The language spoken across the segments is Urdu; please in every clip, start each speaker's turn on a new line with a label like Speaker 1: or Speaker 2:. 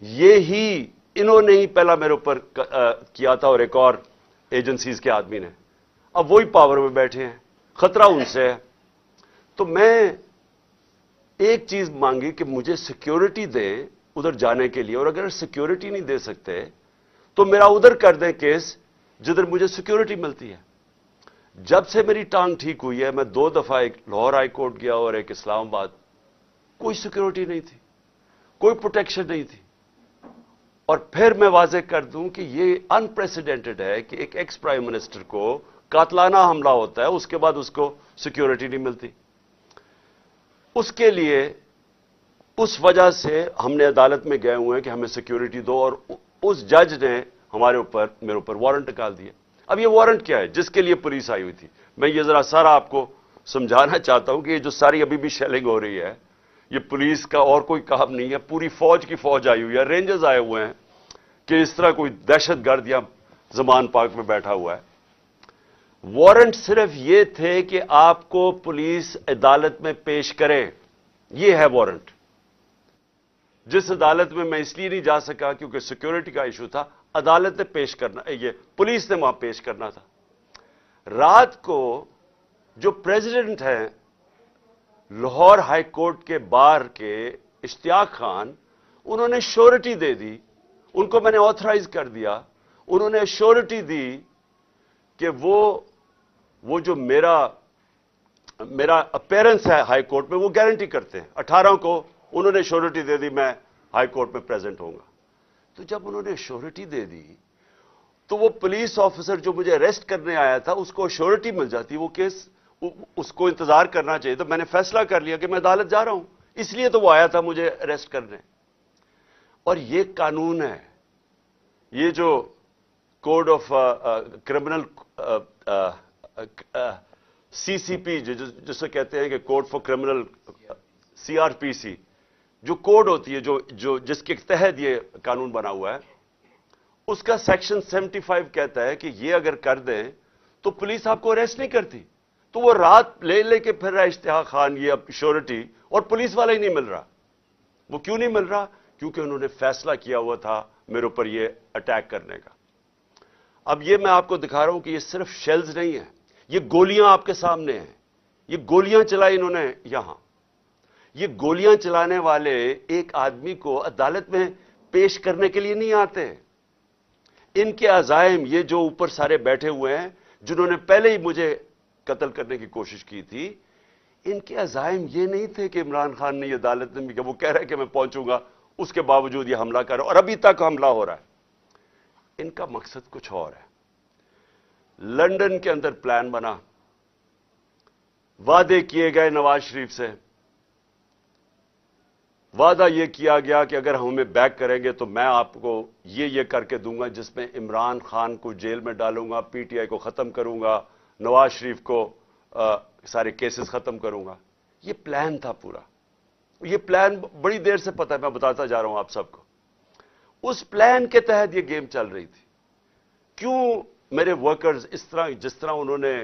Speaker 1: یہ ہی انہوں نے ہی پہلا میرے اوپر کیا تھا اور ایک اور ایجنسیز کے آدمی نے. اب وہی پاور میں بیٹھے ہیں, خطرہ ان سے ہے. تو میں ایک چیز مانگی کہ مجھے سیکیورٹی دیں ادھر جانے کے لیے, اور اگر سیکیورٹی نہیں دے سکتے تو میرا ادھر کر دیں کیس جدھر مجھے سیکیورٹی ملتی ہے. جب سے میری ٹانگ ٹھیک ہوئی ہے, میں 2 دفعہ ایک لاہور ہائی کورٹ گیا اور ایک اسلام آباد, کوئی سیکیورٹی نہیں تھی, کوئی پروٹیکشن نہیں تھی. اور پھر میں واضح کر دوں کہ یہ انپریسیڈنٹڈ ہے کہ ایک ایکس پرائم منسٹر کو قاتلانہ حملہ ہوتا ہے, اس کے بعد اس کو سیکیورٹی نہیں ملتی. اس کے لیے اس وجہ سے ہم نے عدالت میں گئے ہوئے ہیں کہ ہمیں سیکیورٹی دو, اور اس جج نے میرے اوپر وارنٹ نکال دیا. اب یہ وارنٹ کیا ہے جس کے لیے پولیس آئی ہوئی تھی؟ میں یہ ذرا سارا آپ کو سمجھانا چاہتا ہوں کہ یہ جو ساری ابھی بھی شیلنگ ہو رہی ہے, یہ پولیس کا اور کوئی کام نہیں ہے, پوری فوج کی فوج آئی ہوئی ہے, رینجرز آئے ہوئے ہیں کہ اس طرح کوئی دہشت گرد یا زمان پاک میں بیٹھا ہوا ہے. وارنٹ صرف یہ تھے کہ آپ کو پولیس عدالت میں پیش کرے, یہ ہے وارنٹ. جس عدالت میں اس لیے نہیں جا سکا کیونکہ سیکیورٹی کا ایشو تھا, عدالت نے پیش کرنا, یہ پولیس نے وہاں پیش کرنا تھا. رات کو جو پریزیڈنٹ ہیں لاہور ہائی کورٹ کے بار کے اشتیاق خان, انہوں نے شورٹی دے دی, ان کو میں نے آتھرائز کر دیا, انہوں نے شورٹی دی کہ وہ جو میرا اپیرنس ہے ہائی کورٹ میں وہ گارنٹی کرتے ہیں. 18 کو انہوں نے شورٹی دے دی میں ہائی کورٹ میں پریزنٹ ہوں گا. تو جب انہوں نے شورٹی دے دی تو وہ پولیس آفیسر جو مجھے اریسٹ کرنے آیا تھا اس کو شورٹی مل جاتی, وہ کیس اس کو انتظار کرنا چاہیے. تو میں نے فیصلہ کر لیا کہ میں عدالت جا رہا ہوں, اس لیے تو وہ آیا تھا مجھے اریسٹ کرنے. اور یہ قانون ہے, یہ جو کوڈ آف کرمنل CCP جسے کہتے ہیں کہ کوڈ فار کرمنل CRPC, جو کوڈ ہوتی ہے جس کے تحت یہ قانون بنا ہوا ہے, اس کا سیکشن 75 کہتا ہے کہ یہ اگر کر دیں تو پولیس آپ کو اریسٹ نہیں کرتی. تو وہ رات لے کے پھر رہا اشتیاق خان یہ اب شورٹی, اور پولیس والا ہی نہیں مل رہا. وہ کیوں نہیں مل رہا؟ کیونکہ انہوں نے فیصلہ کیا ہوا تھا میرے اوپر یہ اٹیک کرنے کا. اب یہ میں آپ کو دکھا رہا ہوں کہ یہ صرف شیلز نہیں ہیں, یہ گولیاں آپ کے سامنے ہیں. یہ گولیاں چلائی انہوں نے یہاں. یہ گولیاں چلانے والے ایک آدمی کو عدالت میں پیش کرنے کے لیے نہیں آتے. ان کے عزائم, یہ جو اوپر سارے بیٹھے ہوئے ہیں جنہوں نے پہلے ہی مجھے قتل کرنے کی کوشش کی تھی, ان کے عزائم یہ نہیں تھے کہ عمران خان نے یہ عدالت میں کہ وہ کہہ رہا ہے کہ میں پہنچوں گا, اس کے باوجود یہ حملہ کر رہا, اور ابھی تک حملہ ہو رہا ہے. ان کا مقصد کچھ اور ہے. لندن کے اندر پلان بنا, وعدے کیے گئے نواز شریف سے, وعدہ یہ کیا گیا کہ اگر ہمیں بیک کریں گے تو میں آپ کو یہ کر کے دوں گا جس میں عمران خان کو جیل میں ڈالوں گا, PTI کو ختم کروں گا, نواز شریف کو سارے کیسز ختم کروں گا. یہ پلان تھا پورا. یہ پلان بڑی دیر سے پتہ ہے, میں بتاتا جا رہا ہوں آپ سب کو. اس پلان کے تحت یہ گیم چل رہی تھی. کیوں میرے ورکرز اس طرح, جس طرح انہوں نے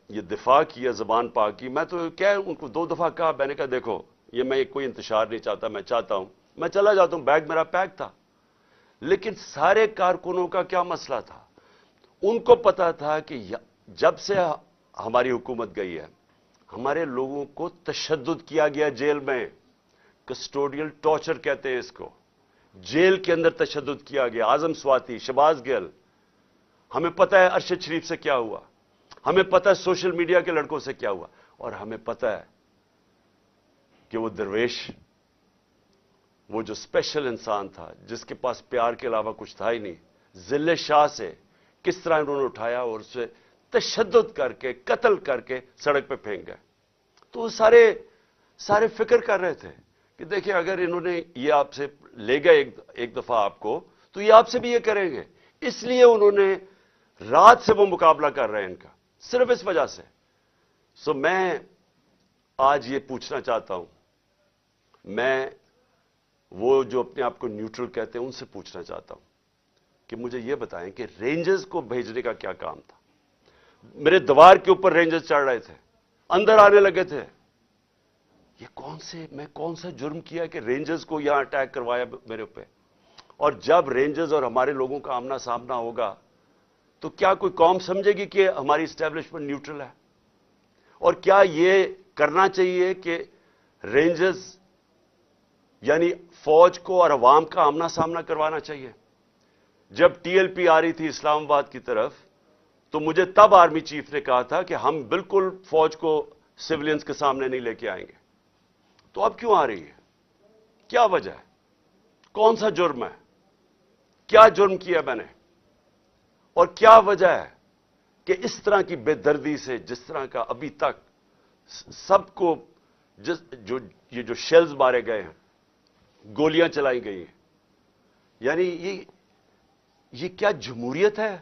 Speaker 1: یہ دفاع کیا زبان پاک کی, میں تو کیا ان کو 2 دفعہ کہا, میں نے کہا دیکھو یہ میں کوئی انتشار نہیں چاہتا, میں چاہتا ہوں میں چلا جاتا ہوں, بیگ میرا پیک تھا. لیکن سارے کارکنوں کا کیا مسئلہ تھا؟ ان کو پتا تھا کہ جب سے ہماری حکومت گئی ہے ہمارے لوگوں کو تشدد کیا گیا جیل میں, کسٹوڈیل ٹارچر کہتے ہیں اس کو. جیل کے اندر تشدد کیا گیا. اعظم سواتی, شہباز گل, ہمیں پتہ ہے ارشد شریف سے کیا ہوا, ہمیں پتہ ہے سوشل میڈیا کے لڑکوں سے کیا ہوا, اور ہمیں پتہ ہے کہ وہ درویش, وہ جو اسپیشل انسان تھا جس کے پاس پیار کے علاوہ کچھ تھا ہی نہیں, ذل شاہ سے کس طرح انہوں نے اٹھایا اور اسے تشدد کر کے قتل کر کے سڑک پہ پھینک گئے. تو وہ سارے فکر کر رہے تھے کہ دیکھیں اگر انہوں نے یہ آپ سے لے گئے ایک دفعہ آپ کو, تو یہ آپ سے بھی یہ کریں گے. اس لیے انہوں نے رات سے وہ مقابلہ کر رہے ہیں ان کا, صرف اس وجہ سے. سو میں آج یہ پوچھنا چاہتا ہوں, میں وہ جو اپنے آپ کو نیوٹرل کہتے ہیں ان سے پوچھنا چاہتا ہوں کہ مجھے یہ بتائیں کہ رینجرز کو بھیجنے کا کیا کام تھا؟ میرے دیوار کے اوپر رینجرز چڑھ رہے تھے, اندر آنے لگے تھے, میں کون سا جرم کیا کہ رینجرز کو یہاں اٹیک کروایا میرے پہ؟ اور جب رینجرز اور ہمارے لوگوں کا آمنا سامنا ہوگا تو کیا کوئی قوم سمجھے گی کہ ہماری اسٹیبلشمنٹ نیوٹرل ہے؟ اور کیا یہ کرنا چاہیے کہ رینجرز یعنی فوج کو اور عوام کا آمنا سامنا کروانا چاہیے؟ جب ٹی ایل پی آ رہی تھی اسلام آباد کی طرف تو مجھے تب آرمی چیف نے کہا تھا کہ ہم بالکل فوج کو سولینز کے سامنے نہیں لے کے آئیں گے. تو اب کیوں آ رہی ہے؟ کیا وجہ ہے؟ کون سا جرم ہے؟ کیا جرم کیا میں نے؟ اور کیا وجہ ہے کہ اس طرح کی بے دردی سے جس طرح کا ابھی تک سب کو یہ جو شیلز مارے گئے ہیں، گولیاں چلائی گئی ہیں، یعنی یہ کیا جمہوریت ہے؟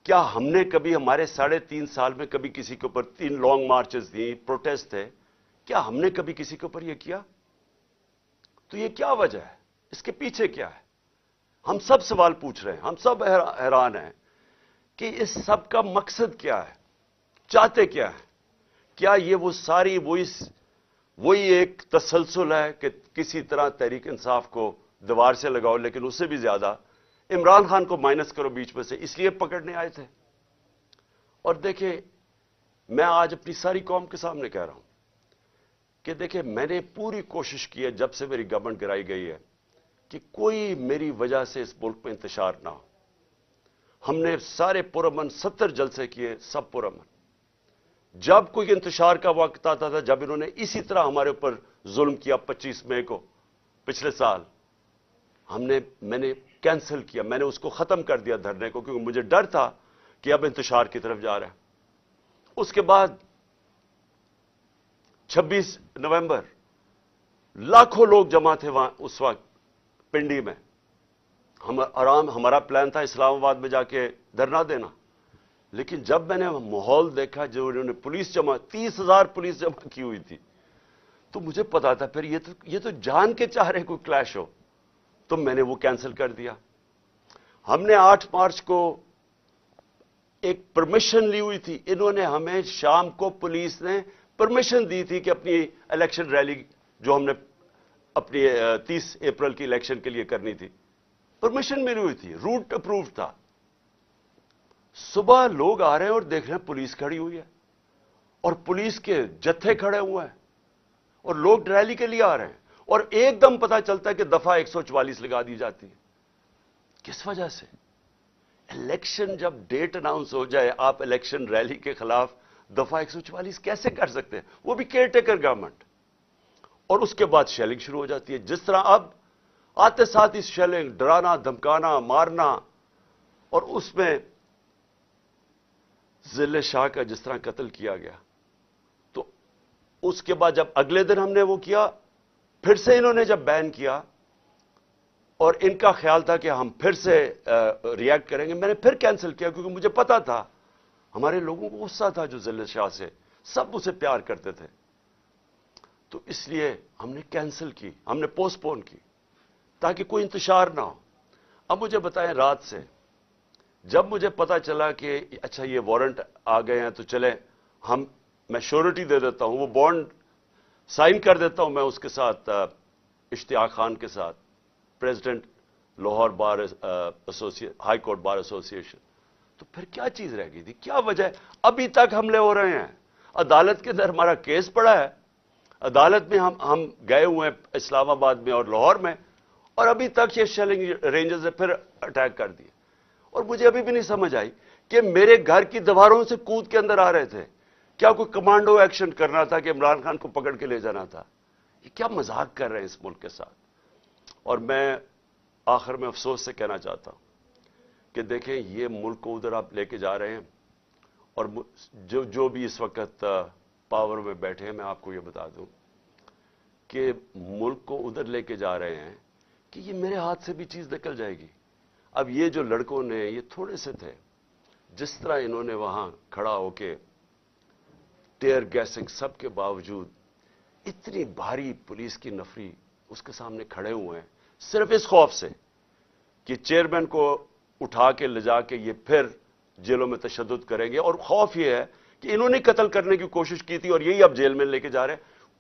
Speaker 1: کیا ہم نے کبھی ہمارے 3.5 سال میں کبھی کسی کے اوپر 3 لانگ مارچز دی، پروٹیسٹ تھے، کیا ہم نے کبھی کسی کے اوپر یہ کیا؟ تو یہ کیا وجہ ہے؟ اس کے پیچھے کیا ہے؟ ہم سب سوال پوچھ رہے ہیں، ہم سب حیران ہیں کہ اس سب کا مقصد کیا ہے؟ چاہتے کیا ہے؟ کیا یہ وہ ساری وہی ایک تسلسل ہے کہ کسی طرح تحریک انصاف کو دیوار سے لگاؤ، لیکن اس سے بھی زیادہ عمران خان کو مائنس کرو بیچ میں سے، اس لیے پکڑنے آئے تھے؟ اور دیکھیں، میں آج اپنی ساری قوم کے سامنے کہہ رہا ہوں کہ دیکھیں، میں نے پوری کوشش کی ہے جب سے میری گورنمنٹ گرائی گئی ہے کہ کوئی میری وجہ سے اس ملک میں انتشار نہ ہو. ہم نے سارے پرامن 70 جلسے کیے، سب پرامن. جب کوئی انتشار کا وقت آتا تھا، جب انہوں نے اسی طرح ہمارے اوپر ظلم کیا 25 مئی کو پچھلے سال، میں نے کینسل کیا، میں نے اس کو ختم کر دیا دھرنے کو، کیونکہ مجھے ڈر تھا کہ اب انتشار کی طرف جا رہا ہے. اس کے بعد 26 نومبر لاکھوں لوگ جمع تھے وہاں اس وقت پنڈی میں. ہمارا پلان تھا اسلام آباد میں جا کے دھرنا دینا، لیکن جب میں نے ماحول دیکھا جو انہوں نے پولیس 30,000 پولیس جمع کی ہوئی تھی، تو مجھے پتا تھا پھر یہ تو جان کے چاہ رہے کوئی کلیش ہو، تو میں نے وہ کینسل کر دیا. ہم نے 8 مارچ کو ایک پرمیشن لی ہوئی تھی، انہوں نے ہمیں شام کو پولیس نے پرمیشن دی تھی کہ اپنی الیکشن ریلی جو ہم نے اپنی 30 اپریل کی الیکشن کے لیے کرنی تھی، پرمیشن ملی ہوئی تھی، روٹ اپروو تھا. صبح لوگ آ رہے ہیں اور دیکھ رہے ہیں پولیس کھڑی ہوئی ہے اور پولیس کے جتھے کھڑے ہوئے ہیں اور لوگ ریلی کے لیے آ رہے ہیں، اور ایک دم پتا چلتا ہے کہ دفعہ 144 لگا دی جاتی ہے. کس وجہ سے؟ الیکشن جب ڈیٹ اناؤنس ہو جائے، آپ الیکشن ریلی کے خلاف دفعہ 144 کیسے کر سکتے ہیں؟ وہ بھی کیئر ٹیکر گورنمنٹ. اور اس کے بعد شیلنگ شروع ہو جاتی ہے، جس طرح اب آتے ساتھ ہی شیلنگ، ڈرانا، دھمکانا، مارنا. اور اس میں ضلع شاہ کا جس طرح قتل کیا گیا، تو اس کے بعد جب اگلے دن ہم نے وہ کیا، پھر سے انہوں نے جب بین کیا اور ان کا خیال تھا کہ ہم پھر سے ری ایکٹ کریں گے، میں نے پھر کینسل کیا، کیونکہ مجھے پتا تھا ہمارے لوگوں کو غصہ تھا جو ضلع شاہ سے، سب اسے پیار کرتے تھے. تو اس لیے ہم نے کینسل کی، ہم نے پوسٹ پون کی تاکہ کوئی انتشار نہ ہو. اب مجھے بتائیں، رات سے جب مجھے پتا چلا کہ اچھا یہ وارنٹ آ گئے ہیں تو چلیں میں شیورٹی دے دیتا ہوں، وہ بانڈ سائن کر دیتا ہوں میں اس کے ساتھ، اشتیاق خان کے ساتھ، پریزیڈنٹ لاہور بار ہائی کورٹ بار ایسوسی ایشن. تو پھر کیا چیز رہ گئی تھی؟ کیا وجہ ہے؟ ابھی تک حملے ہو رہے ہیں، عدالت کے اندر ہمارا کیس پڑا ہے، عدالت میں ہم گئے ہوئے ہیں اسلام آباد میں اور لاہور میں، اور ابھی تک یہ شیلنگ رینجرز نے پھر اٹیک کر دیے. اور مجھے ابھی بھی نہیں سمجھ آئی کہ میرے گھر کی دیواروں سے کود کے اندر آ رہے تھے. کیا کوئی کمانڈو ایکشن کرنا تھا کہ عمران خان کو پکڑ کے لے جانا تھا؟ یہ کیا مذاق کر رہے ہیں اس ملک کے ساتھ؟ اور میں آخر میں افسوس سے کہنا چاہتا ہوں کہ دیکھیں، یہ ملک کو ادھر آپ لے کے جا رہے ہیں، اور جو بھی اس وقت پاور میں بیٹھے ہیں، میں آپ کو یہ بتا دوں کہ ملک کو ادھر لے کے جا رہے ہیں کہ یہ میرے ہاتھ سے بھی چیز نکل جائے گی. اب یہ جو لڑکوں نے، یہ تھوڑے سے تھے، جس طرح انہوں نے وہاں کھڑا ہو کے ٹیئر گیسنگ سب کے باوجود، اتنی بھاری پولیس کی نفری اس کے سامنے کھڑے ہوئے ہیں، صرف اس خوف سے کہ چیئرمین کو اٹھا کے لے جا کے یہ پھر جیلوں میں تشدد کریں گے. اور خوف یہ ہے کہ انہوں نے قتل کرنے کی کوشش کی تھی اور یہی اب جیل میں لے کے جا رہے ہیں.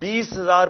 Speaker 1: 20,000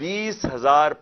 Speaker 1: 20,000